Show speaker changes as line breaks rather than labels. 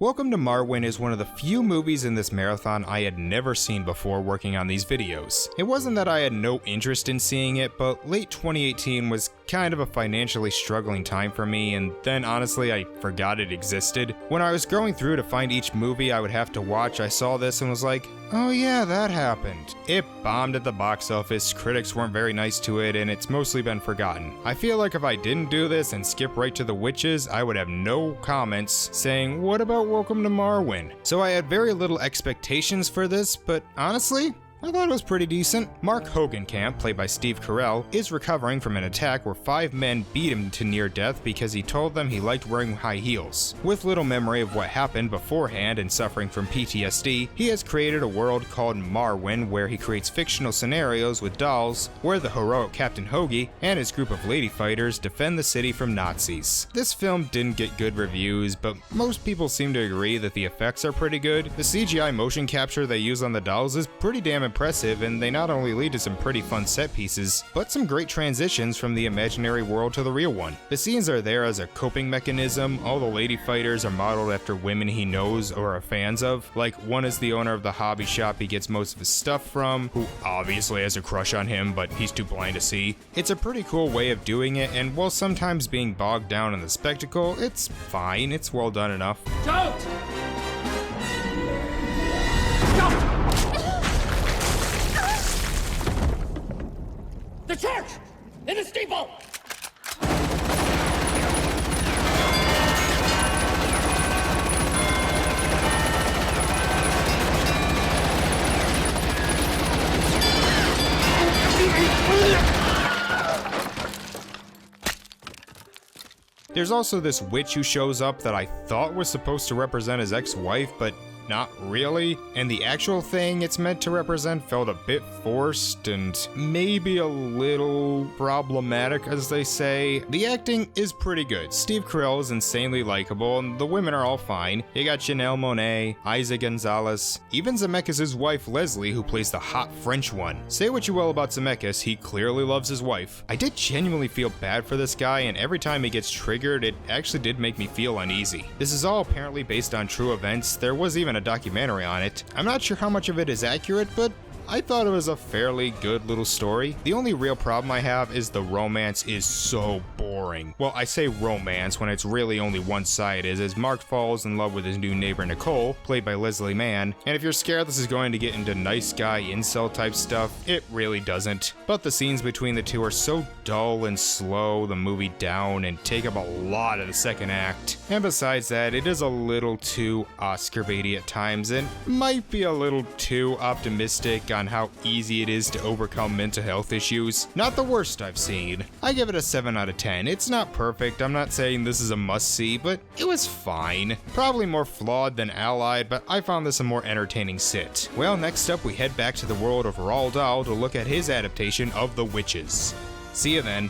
Welcome to Marwen is one of the few movies in this marathon I had never seen before working on these videos. It wasn't that I had no interest in seeing it, but late 2018 was kind of a financially struggling time for me, and then honestly I forgot it existed. When I was going through to find each movie I would have to watch, I saw this and was like, oh yeah, that happened. It bombed at the box office, critics weren't very nice to it, and it's mostly been forgotten. I feel like if I didn't do this and skip right to the witches, I would have no comments saying, what about Welcome to Marwen? So I had very little expectations for this, but honestly, I thought it was pretty decent. Mark Hogenkamp, played by Steve Carell, is recovering from an attack where 5 men beat him to near death because he told them he liked wearing high heels. With little memory of what happened beforehand and suffering from PTSD, he has created a world called Marwen where he creates fictional scenarios with dolls where the heroic Captain Hoagie and his group of lady fighters defend the city from Nazis. This film didn't get good reviews, but most people seem to agree that the effects are pretty good. The CGI motion capture they use on the dolls is pretty damn impressive, and they not only lead to some pretty fun set pieces, but some great transitions from the imaginary world to the real one. The scenes are there as a coping mechanism. All the lady fighters are modeled after women he knows or are fans of. Like, one is the owner of the hobby shop he gets most of his stuff from, who obviously has a crush on him, but he's too blind to see. It's a pretty cool way of doing it, and while sometimes being bogged down in the spectacle, it's fine, it's well done enough.
Don't! The church! In the steeple!
There's also this witch who shows up that I thought was supposed to represent his ex-wife, but not really, and the actual thing it's meant to represent felt a bit forced and maybe a little problematic, as they say. The acting is pretty good. Steve Carell is insanely likable, and the women are all fine. You got Janelle Monáe, Isa Gonzalez, even Zemeckis' wife Leslie, who plays the hot French one. Say what you will about Zemeckis, he clearly loves his wife. I did genuinely feel bad for this guy, and every time he gets triggered, it actually did make me feel uneasy. This is all apparently based on true events. There was even a documentary on it. I'm not sure how much of it is accurate, but I thought it was a fairly good little story. The only real problem I have is the romance is so boring. Well, I say romance when it's really only one side is, as Mark falls in love with his new neighbor Nicole, played by Leslie Mann, and if you're scared this is going to get into nice guy incel type stuff, it really doesn't. But the scenes between the two are so dull and slow the movie down and take up a lot of the second act. And besides that, it is a little too Oscar baity at times and might be a little too optimistic on how easy it is to overcome mental health issues. Not the worst I've seen. I give it a 7 out of 10. It's not perfect, I'm not saying this is a must-see, but it was fine. Probably more flawed than Allied, but I found this a more entertaining sit. Well, next up we head back to the world of Roald Dahl to look at his adaptation of The Witches. See you then.